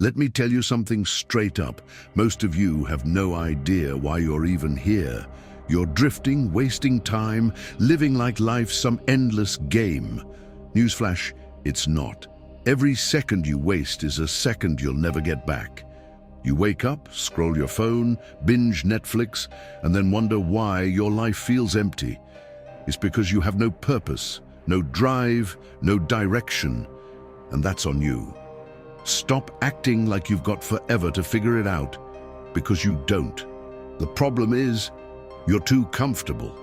Let me tell you something straight up. Most of you have no idea why you're even here. You're drifting, wasting time, living like life's some endless game. Newsflash, it's not. Every second you waste is a second you'll never get back. You wake up, scroll your phone, binge Netflix, and then wonder why your life feels empty. It's because you have no purpose, no drive, no direction, and that's on you. Stop acting like you've got forever to figure it out, because you don't. The problem is, you're too comfortable.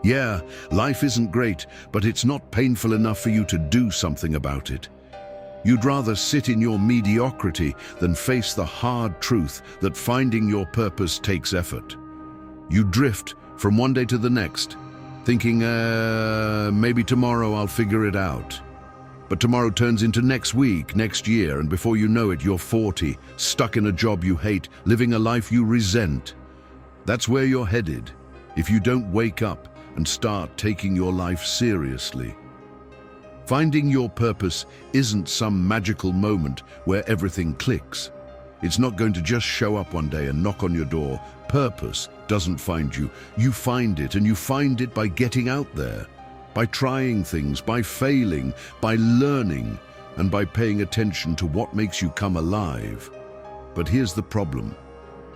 Yeah, life isn't great, but it's not painful enough for you to do something about it. You'd rather sit in your mediocrity than face the hard truth that finding your purpose takes effort. You drift from one day to the next, thinking, maybe tomorrow I'll figure it out. But tomorrow turns into next week, next year, and before you know it, you're 40, stuck in a job you hate, living a life you resent. That's where you're headed, if you don't wake up and start taking your life seriously. Finding your purpose isn't some magical moment where everything clicks. It's not going to just show up one day and knock on your door. Purpose doesn't find you. You find it, and you find it by getting out there, by trying things, by failing, by learning, and by paying attention to what makes you come alive. But here's the problem.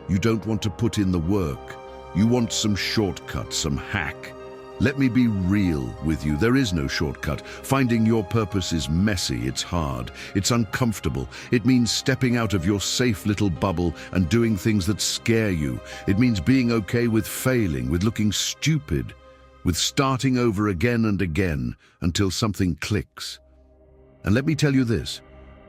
You don't want to put in the work. You want some shortcut, some hack. Let me be real with you. There is no shortcut. Finding your purpose is messy, it's hard, it's uncomfortable. It means stepping out of your safe little bubble and doing things that scare you. It means being okay with failing, with looking stupid, with starting over again and again until something clicks. And let me tell you this,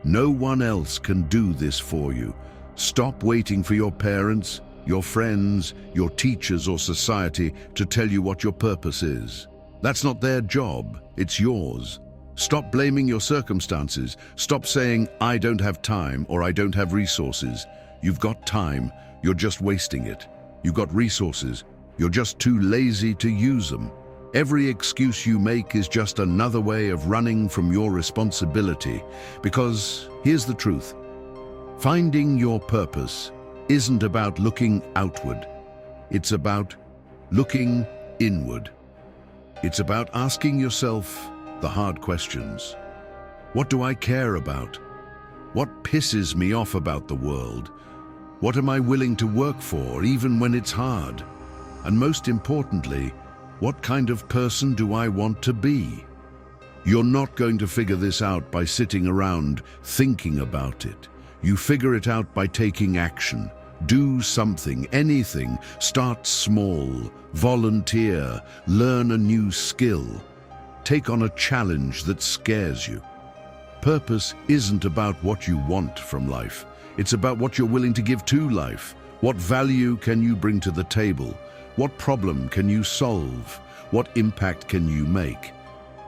no one else can do this for you. Stop waiting for your parents, your friends, your teachers or society to tell you what your purpose is. That's not their job, it's yours. Stop blaming your circumstances. Stop saying, I don't have time or I don't have resources. You've got time, you're just wasting it. You've got resources, you're just too lazy to use them. Every excuse you make is just another way of running from your responsibility. Because here's the truth. Finding your purpose isn't about looking outward. It's about looking inward. It's about asking yourself the hard questions. What do I care about? What pisses me off about the world? What am I willing to work for, even when it's hard? And most importantly, what kind of person do I want to be? You're not going to figure this out by sitting around thinking about it. You figure it out by taking action. Do something, anything. Start small, volunteer, learn a new skill. Take on a challenge that scares you. Purpose isn't about what you want from life. It's about what you're willing to give to life. What value can you bring to the table? What problem can you solve? What impact can you make?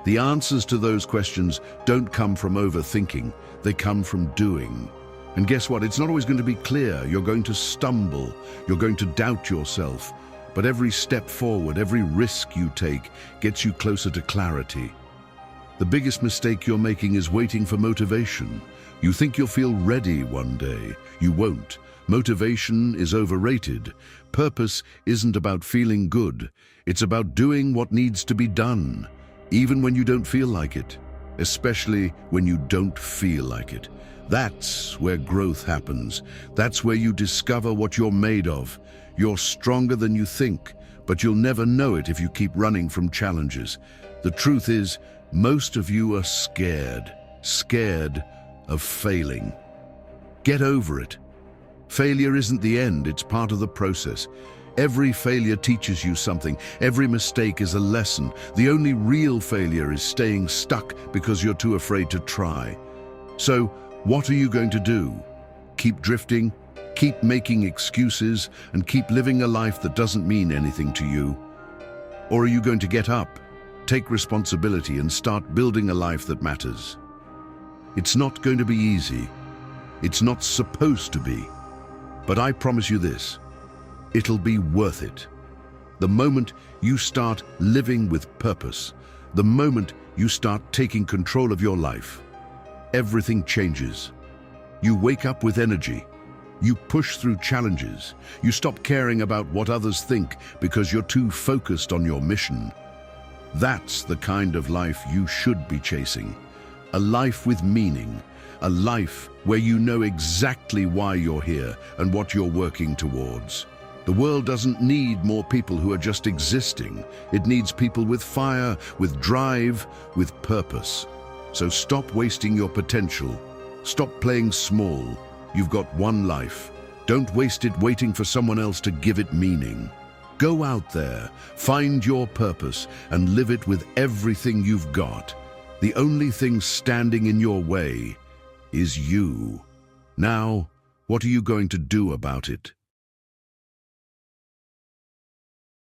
The answers to those questions don't come from overthinking. They come from doing. And guess what? It's not always going to be clear. You're going to stumble. You're going to doubt yourself. But every step forward, every risk you take gets you closer to clarity. The biggest mistake you're making is waiting for motivation. You think you'll feel ready one day. You won't. Motivation is overrated. Purpose isn't about feeling good. It's about doing what needs to be done, even when you don't feel like it, especially when you don't feel like it. That's where growth happens. That's where you discover what you're made of. You're stronger than you think, but you'll never know it if you keep running from challenges. The truth is, most of you are scared of failing. Get over it. Failure isn't the end, it's part of the process. Every failure teaches you something. Every mistake is a lesson. The only real failure is staying stuck because you're too afraid to try. So, what are you going to do? Keep drifting, keep making excuses, and keep living a life that doesn't mean anything to you? Or are you going to get up, take responsibility, and start building a life that matters? It's not going to be easy. It's not supposed to be. But I promise you this, it'll be worth it. The moment you start living with purpose, the moment you start taking control of your life, everything changes. You wake up with energy. You push through challenges. You stop caring about what others think because you're too focused on your mission. That's the kind of life you should be chasing. A life with meaning. A life where you know exactly why you're here and what you're working towards. The world doesn't need more people who are just existing. It needs people with fire, with drive, with purpose. So stop wasting your potential. Stop playing small. You've got one life. Don't waste it waiting for someone else to give it meaning. Go out there, find your purpose, and live it with everything you've got. The only thing standing in your way is you. Now, what are you going to do about it?